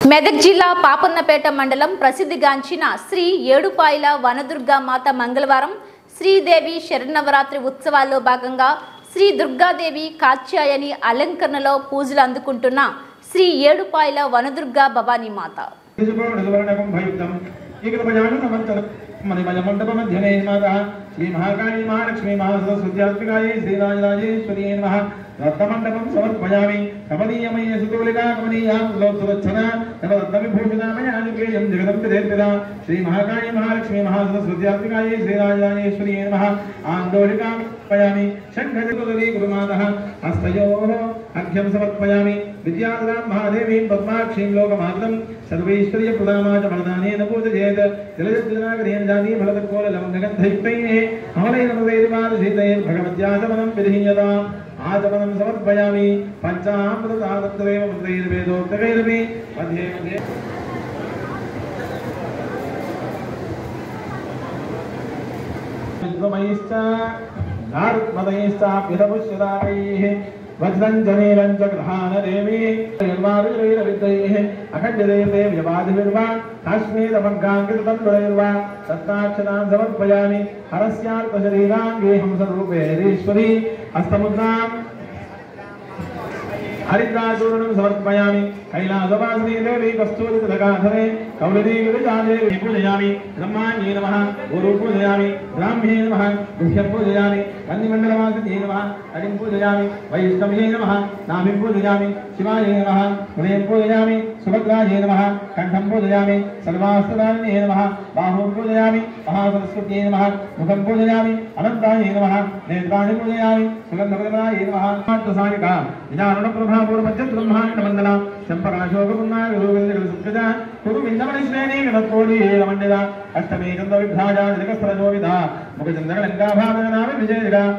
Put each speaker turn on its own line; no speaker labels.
మెదక్ జిల్లా పాపన్నపేట మండలం ప్రసిద్ధిగాంచిన శ్రీ ఏడుపాయల వనదుర్గా మాత మంగళవారం శ్రీదేవి శరన్నవరాత్రి ఉత్సవాల్లో భాగంగా శ్రీ దుర్గాదేవి కాత్యాయని అలంకరణలో పూజలు అందుకుంటున్న శ్రీ ఏడుపాయల వనదుర్గా భవానీ మాత
श्री महाकाली महालक्ष्मी महासरस्वत्यात्मिकायै श्रीराजराजेश्वरी नमः रत्नमण्डपं समर्पयामि कमनीयमयी सुतोलिका कमनीयां लोत्सवच्छना नवरत्नविभूषितामयानुग्रेयं जगदम्बिदेर्पिता श्री महाकाली महालक्ष्मी महासरस्वत्यात्मिकायै श्रीराजराजेश्वरी नमः आन्दोलिकां समर्पयामि शङ्खचतुर्दशी गुरुमातः हस्तयोः अर्घ्यं समर्पयामि विद्याधरां महादेवीं पद्माक्षीं लोकमातरं सर्वैश्वर्यप्रदामा च वरदानेन पूजयेत् जलजनागरेण जानी फलदकोललवङ्गगन्धयुक्तैः भगवत्याचमनं विधीयताम् आचमनं समर्पयामि पञ्चामृतादत्तदेव मन्त्रैर्वेदोक्तैरपि मध्ये मध्ये विद्वमैश्च नारदमदैश्चाप्यधपुष्यदायैः वज्रञ्जनेरं च ग्रहाणदेवी निर्वाविरैरविद्यैः अखण्डदेवदेव्यवादिर्वा काश्मीरमग्गाङ्किततन्त्वैर्वा सत्ताक्षतां समर्पयामि हरस्यार्थशरीराङ्गे हंसरूपेरीश्वरी हस्तमुद्रां हरिद्राचूर्णं समर्पयामि कैलासवासिनी देवी कस्तूरितलगाधरे कौलिनीगिरिजादेवी पूजयामि ब्रह्माण्ये नमः गुरु पूजयामि ब्राह्म्ये नमः गुह्यं पूजयामि कन्निमण्डलवासिन्ये नमः हरिं पूजयामि वैष्णव्ये नमः नाभिं पूजयामि शिवाय नमः हृदयं पूजयामि सुभद्रायै नमः कण्ठं पूजयामि सर्वास्त्रदायिन्ये नमः बाहुं पूजयामि महासरस्वत्यै नमः मुखं पूजयामि अनन्तायै नमः नेत्राणि पूजयामि सुगन्धप्रदायै नमः नाट्यसारिका विजारणप्रभापूर्वमध्यब्रह्माण्डमण्डला चम्पकाशोकपुन्नाय गुरुविन्दकलसुत्कजा कुरुविन्दमणिश्रेणी विनत्कोडी मंडिला अष्टमे चन्द्रविभ्राजा जगस्त्रजोविधा मुखचन्द्रकलङ्काभावनामि विजयिका